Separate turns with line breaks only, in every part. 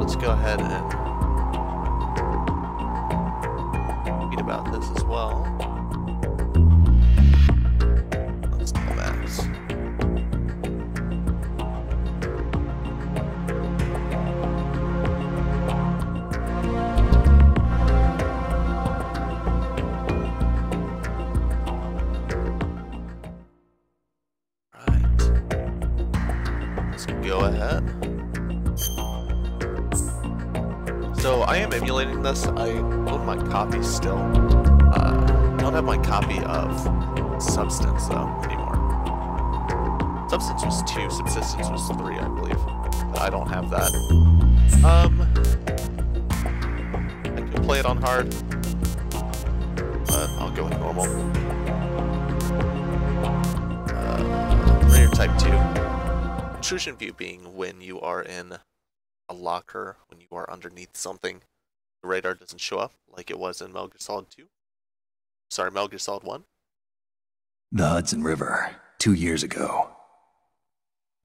let's go ahead and read about this as well. Let's do max. Go ahead. So I am emulating this. I own my copy still. Don't have my copy of Substance though anymore. Substance was 2, Subsistence was 3, I believe. But I don't have that. I could play it on hard, but I'll go with normal. Radar type 2. Intrusion view being when you are in a locker, when you are underneath something, the radar doesn't show up like it was in Metal Gear Solid 2. Sorry, Metal Gear Solid 1.
The Hudson River, 2 years ago.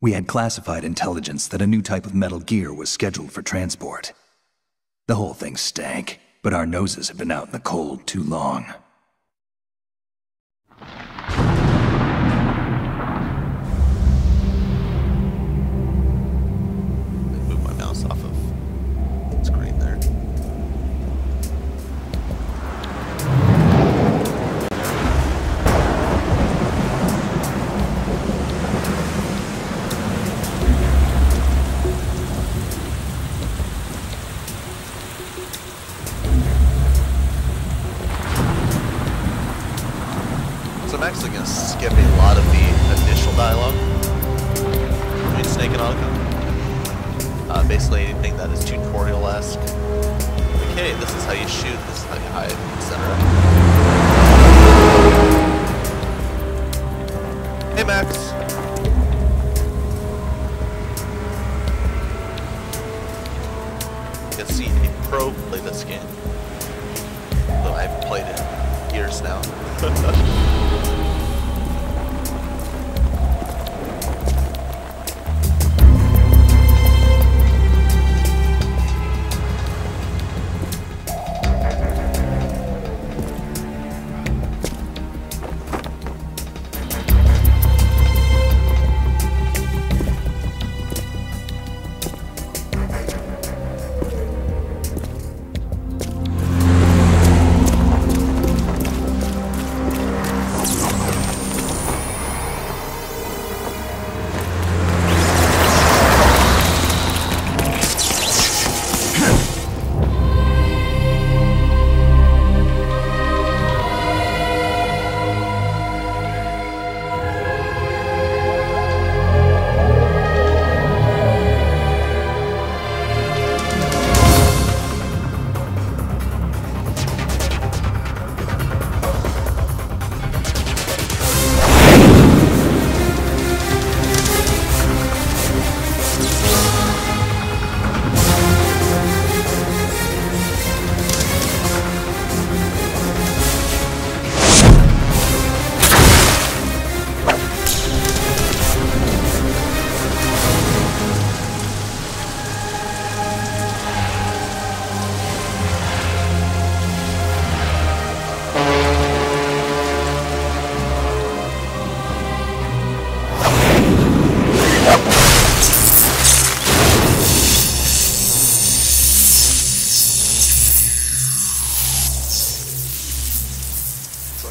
We had classified intelligence that a new type of Metal Gear was scheduled for transport. The whole thing stank, but our noses had been out in the cold too long. Off of the screen there. So I'm actually going to skip a lot of the initial dialogue between Snake and Otacon. Basically anything that is tutorial-esque. Okay, this is how you shoot, this is how you hide, etc. Hey Max! You can see a pro play this game. Though I haven't played it in years now.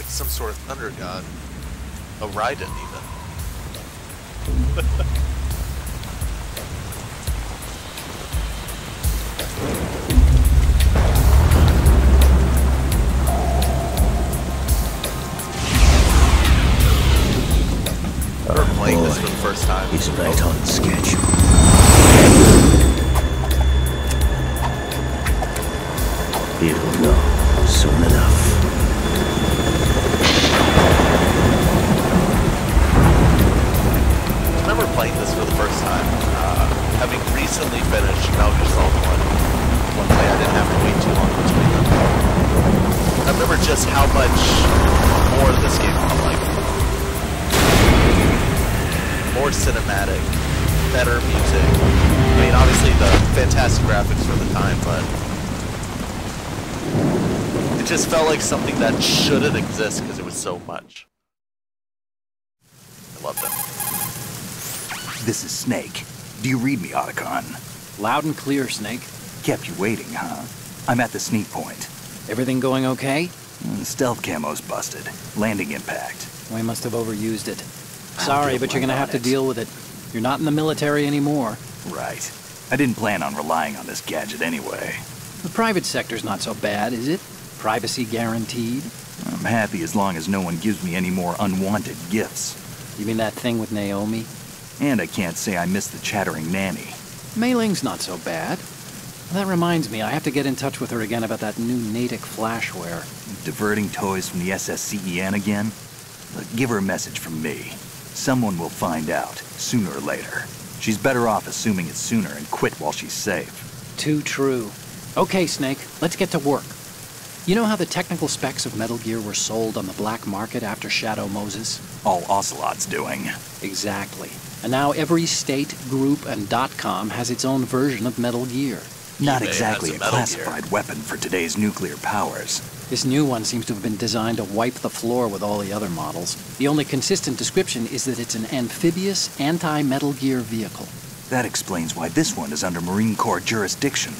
Some sort of thunder god. A Raiden, even. We're playing this for the first time.
He's right on schedule. He'll know soon enough.
I remember playing this for the first time, having recently finished Metal Gear Solid 1. One play I didn't have to wait too long between them. I remember just how much more this game felt like. More cinematic, better music. I mean, obviously the fantastic graphics for the time, but it just felt like something that shouldn't exist because it was so much. I loved it.
This is Snake. Do you read me, Otacon?
Loud and clear, Snake.
Kept you waiting, huh? I'm at the sneak point.
Everything going okay?
The stealth camo's busted. Landing impact.
We must have overused it. Sorry, but you're gonna have to deal with it. You're not in the military anymore.
Right. I didn't plan on relying on this gadget anyway.
The private sector's not so bad, is it? Privacy guaranteed?
I'm happy as long as no one gives me any more unwanted gifts.
You mean that thing with Naomi?
And I can't say I miss the chattering nanny.
Mei Ling's not so bad. That reminds me, I have to get in touch with her again about that new Natick flashware.
Diverting toys from the SSCEN again? Look, give her a message from me. Someone will find out, sooner or later. She's better off assuming it's sooner and quit while she's safe.
Too true. Okay, Snake, let's get to work. You know how the technical specs of Metal Gear were sold on the black market after Shadow Moses?
All Ocelot's doing.
Exactly. And now every state, group, and .com has its own version of Metal Gear.
Not
eBay
exactly
has
a classified weapon for today's nuclear powers.
This new one seems to have been designed to wipe the floor with all the other models. The only consistent description is that it's an amphibious, anti-Metal Gear vehicle.
That explains why this one is under Marine Corps jurisdiction.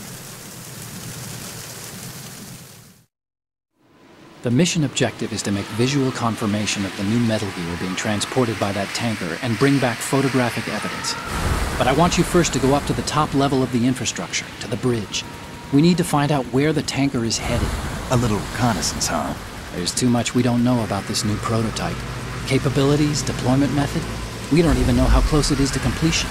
The mission objective is to make visual confirmation of the new Metal Gear being transported by that tanker and bring back photographic evidence. But I want you first to go up to the top level of the infrastructure, to the bridge. We need to find out where the tanker is headed.
A little reconnaissance, huh?
There's too much we don't know about this new prototype. Capabilities, deployment method. We don't even know how close it is to completion.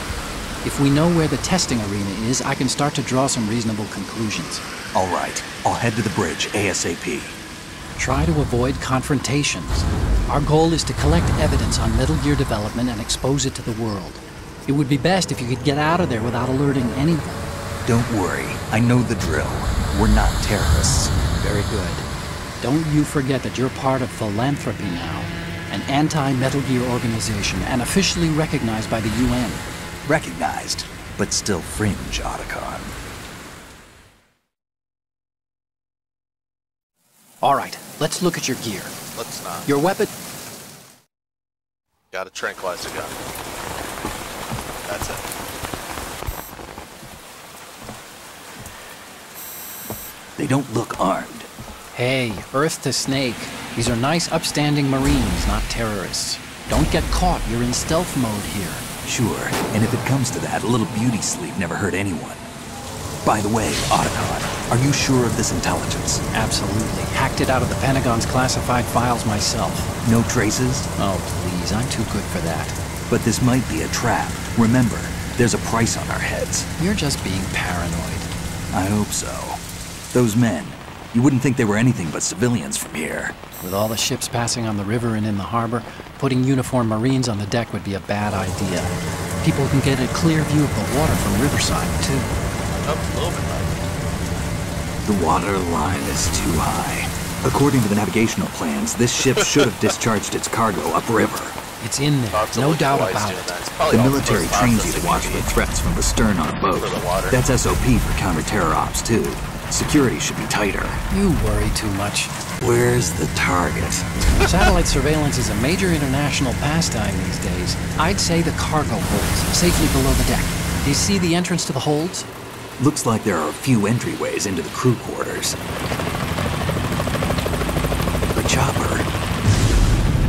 If we know where the testing arena is, I can start to draw some reasonable conclusions.
All right, I'll head to the bridge ASAP.
Try to avoid confrontations. Our goal is to collect evidence on Metal Gear development and expose it to the world. It would be best if you could get out of there without alerting anyone.
Don't worry, I know the drill. We're not terrorists.
Very good. Don't you forget that you're part of Philanthropy now, an anti-Metal Gear organization and officially recognized by the UN.
Recognized, but still fringe, Otacon.
All right, let's look at your gear.
Let's not.
Your weapon...
Got a tranquilizer gun. That's it.
They don't look armed.
Hey, Earth to Snake. These are nice, upstanding Marines, not terrorists. Don't get caught. You're in stealth mode here.
Sure, and if it comes to that, a little beauty sleep never hurt anyone. By the way, Otacon, are you sure of this intelligence?
Absolutely. Hacked it out of the Pentagon's classified files myself.
No traces?
Oh, please. I'm too good for that.
But this might be a trap. Remember, there's a price on our heads.
You're just being paranoid.
I hope so. Those men, you wouldn't think they were anything but civilians from here.
With all the ships passing on the river and in the harbor, putting uniformed Marines on the deck would be a bad idea. People can get a clear view of the water from Riverside, too.
Oh, a little bit like.
The water line is too high. According to the navigational plans, this ship should have discharged its cargo upriver.
It's in there, no doubt about it.
The military trains you to watch for threats from the stern on a boat. That's SOP for counter-terror ops, too. Security should be tighter.
You worry too much.
Where's the target?
Satellite surveillance is a major international pastime these days. I'd say the cargo holds, safely below the deck. Do you see the entrance to the holds?
Looks like there are a few entryways into the crew quarters. The chopper.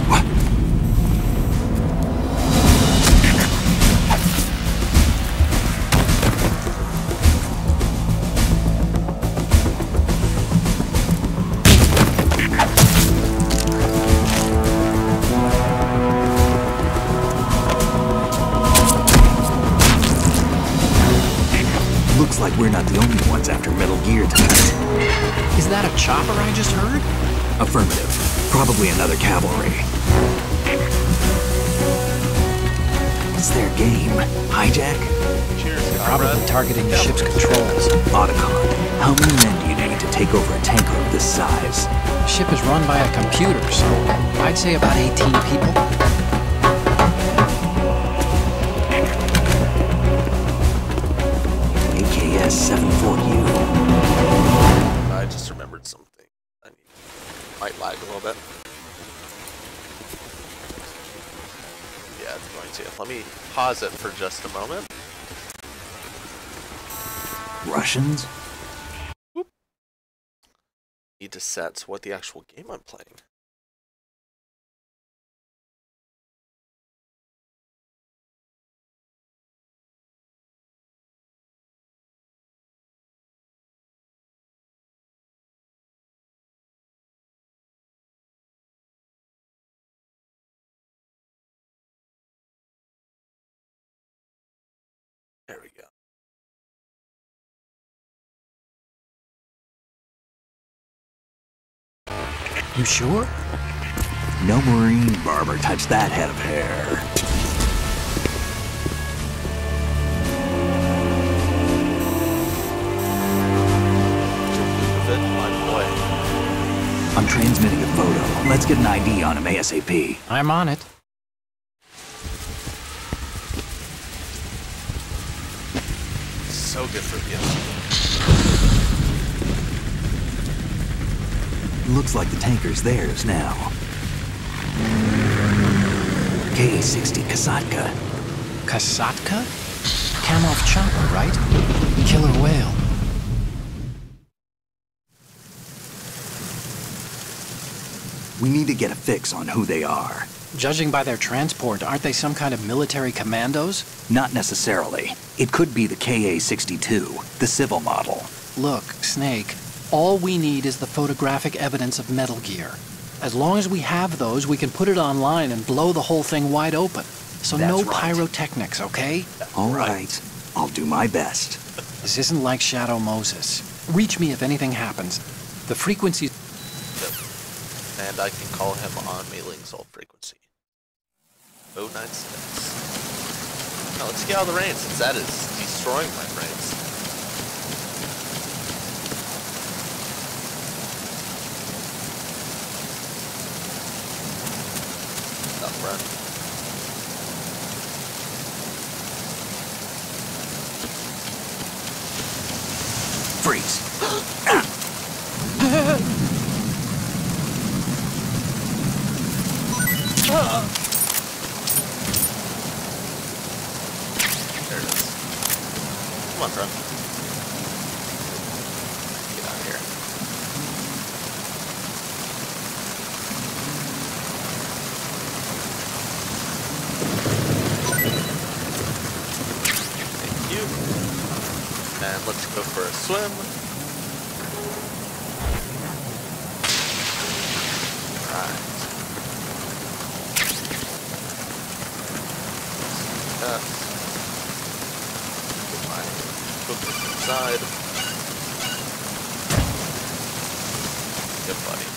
What? Looks like we're not the only ones after Metal Gear tonight.
Is that a chopper I just heard?
Affirmative. Probably another cavalry. What's their game? Hijack?
Cheers,
Probably
comrade.
targeting the ship's controls.
Otacon, how many men do you need to take over a tanker of this size?
The ship is run by a computer, so I'd say about 18 people.
for you.
I just remembered something. Might lag a little bit. Yeah, it's going to. Let me pause it for just a moment.
Russians?
Whoop. Need to set what the actual game I'm playing. There we go.
You sure?
No Marine barber touched that head of hair.
My boy.
I'm transmitting a photo. Let's get an ID on him ASAP.
I'm on it.
So good for you.
Looks like the tanker's theirs now. KA-60 Kasatka.
Kasatka? Kamov chopper, right? Killer whale.
We need to get a fix on who they are.
Judging by their transport, aren't they some kind of military commandos?
Not necessarily. It could be the KA-62, the civil model.
Look, Snake, all we need is the photographic evidence of Metal Gear. As long as we have those, we can put it online and blow the whole thing wide open. So
That's
no
right.
pyrotechnics, okay?
All right. I'll do my best.
This isn't like Shadow Moses. Reach me if anything happens. The frequency...
And I can call him on Mailing's old frequency. 096. Now let's get out of the rain since that is destroying my brains. Up, run.
Freeze.
There it is. Come on, friend. Get out of here. Thank you. And let's go for a swim. Alright. Get my equipment inside. Good buddy.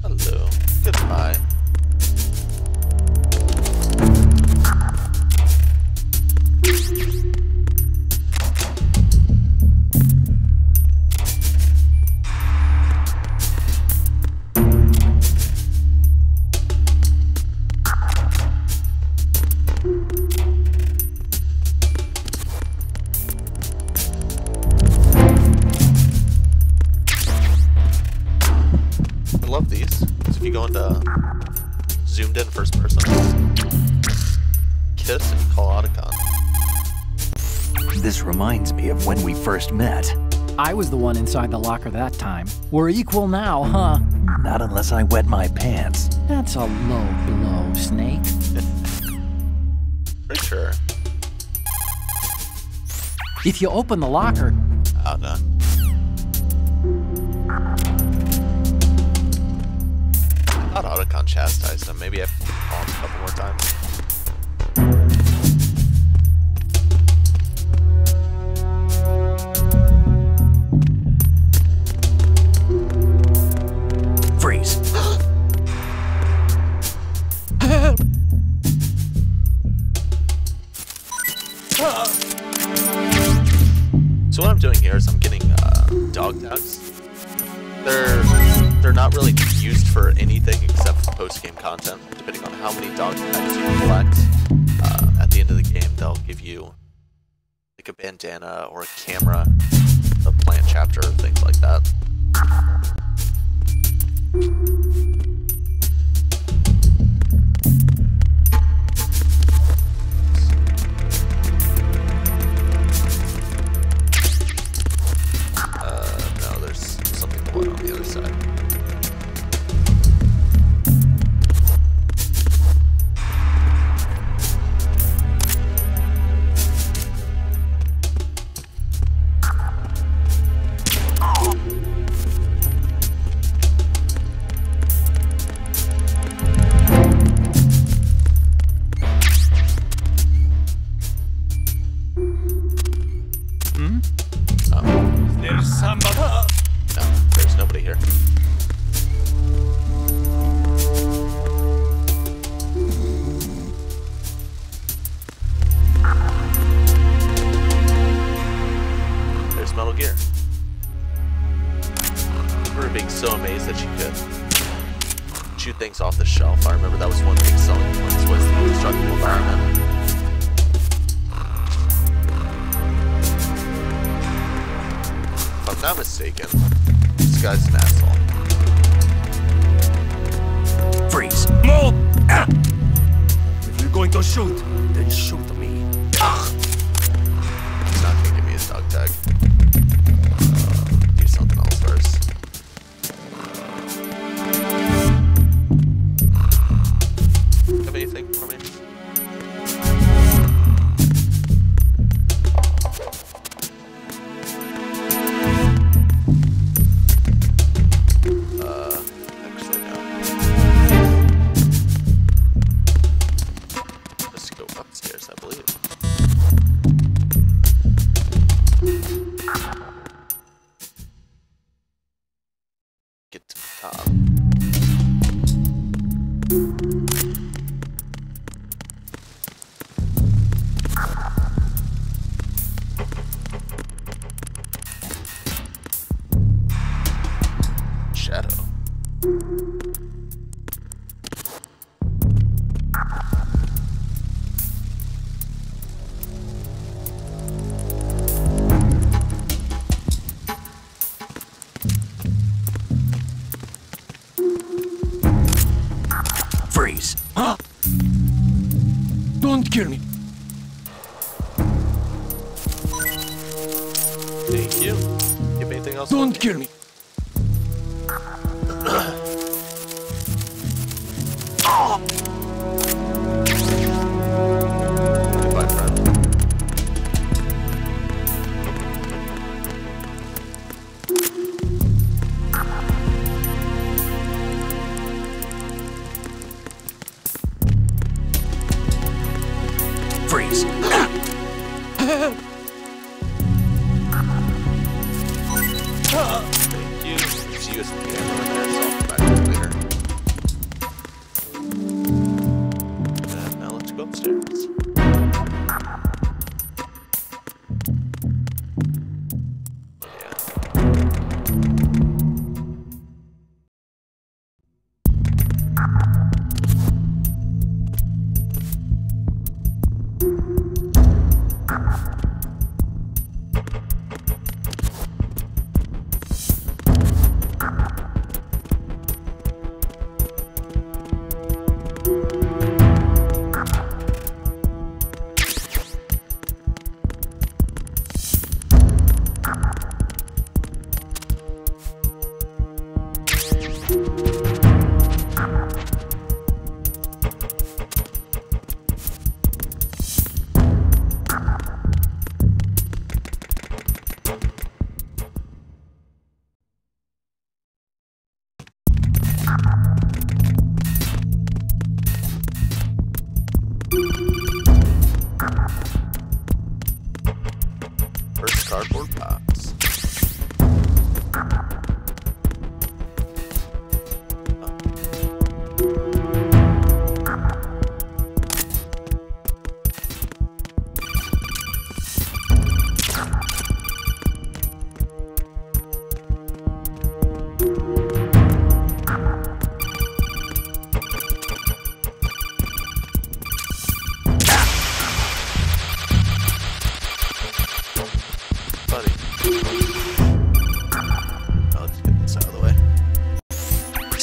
Hello. Goodbye. I love these. So if you go into zoomed in first person, kiss and call Otacon.
This reminds me of when we first met.
I was the one inside the locker that time. We're equal now, huh?
Not unless I wet my pants.
That's a low blow, Snake.
Pretty sure.
If you open the locker...
Oh, no. I thought Otacon chastised him. Maybe I have to call him a couple more times.
Freeze.
So what I'm doing dog tags. They're not really used for anything except for post-game content. Depending on how many dog tags you collect, at the end of the game, they'll give you like a bandana or a camera, a plant chapter, things like that. No, there's something going on the other side. Things off the shelf. I remember that was one big selling point, was the indestructible environment. If I'm not mistaken, this guy's an asshole.
Freeze! More! Ah! If you're going to shoot, then shoot me.
He's not gonna give me his dog tag. Do something else first. Anything for me? Actually no. Let's go upstairs, I believe. Get to the top.
Freeze! Huh? Don't kill me!
Thank you. You have anything else?
Don't kill me!
Goodbye, friend.
Freeze!
Thank you. There's USB ammo in there, so I'll come back to it later. And now let's go upstairs.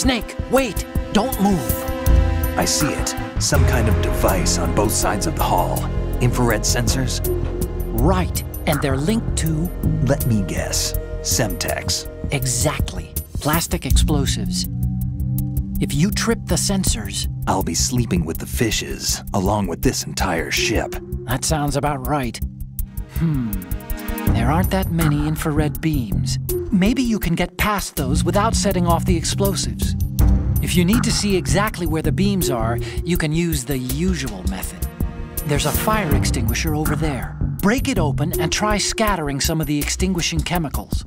Snake, wait! Don't move!
I see it. Some kind of device on both sides of the hall. Infrared sensors?
Right, and they're linked to...
Let me guess. Semtex.
Exactly. Plastic explosives. If you trip the sensors...
I'll be sleeping with the fishes, along with this entire ship.
That sounds about right. There aren't that many infrared beams. Maybe you can get past those without setting off the explosives. If you need to see exactly where the beams are, you can use the usual method. There's a fire extinguisher over there. Break it open and try scattering some of the extinguishing chemicals.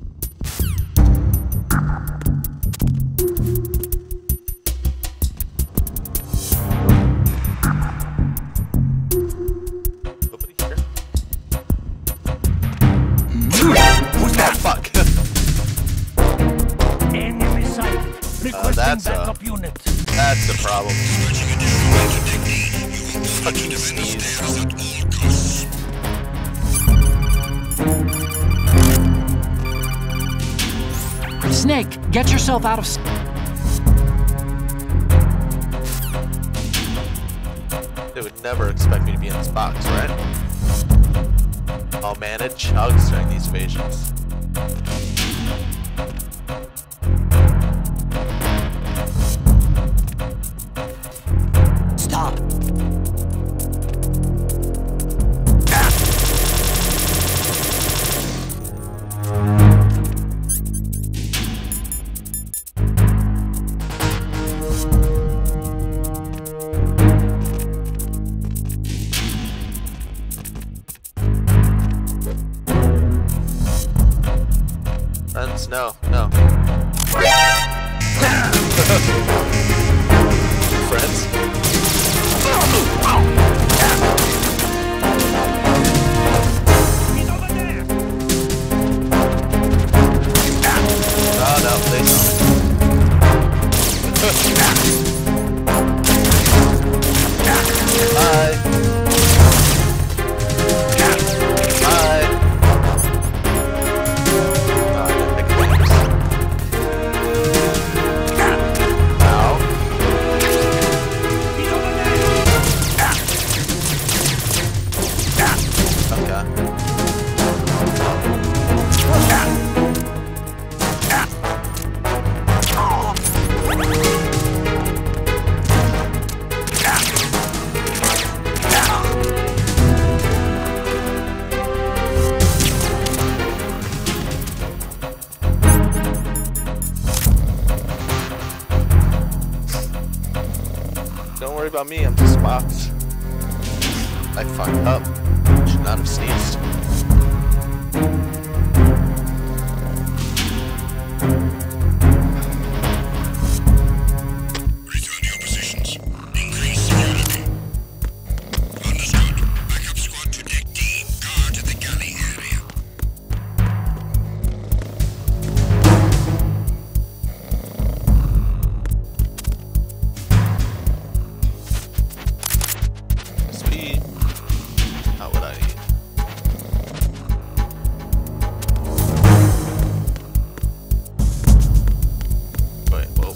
That's the problem. Fucking sneeze.
Snake, get yourself out of...
They would never expect me to be in this box, right? I'll manage hugs during these evasions.
Stop.
Friends, no, no. Friends? Oh no, they saw me. Bye. Bye. Don't worry about me, I'm just boxed. I fucked up. Should not have sneezed.
Return to your positions. Increase security. Understood. Backup squad to deck D. Guard the galley area.
Speed. Not what I need. Wait, whoa.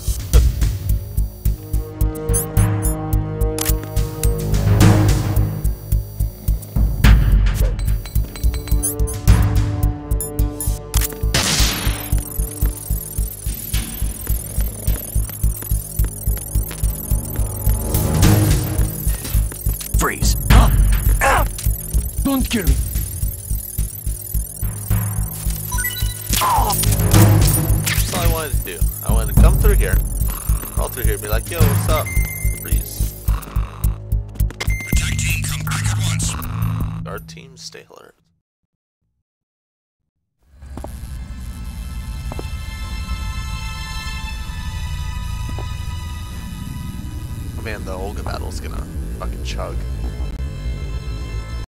Freeze.
Don't kill me.
That's all I wanted to do. I wanted to come through here. Crawl through here and be like, yo, what's up? Freeze.
Attack team, come back at once.
Guard team, stay alert. Oh man, the Olga battle's gonna fucking chug.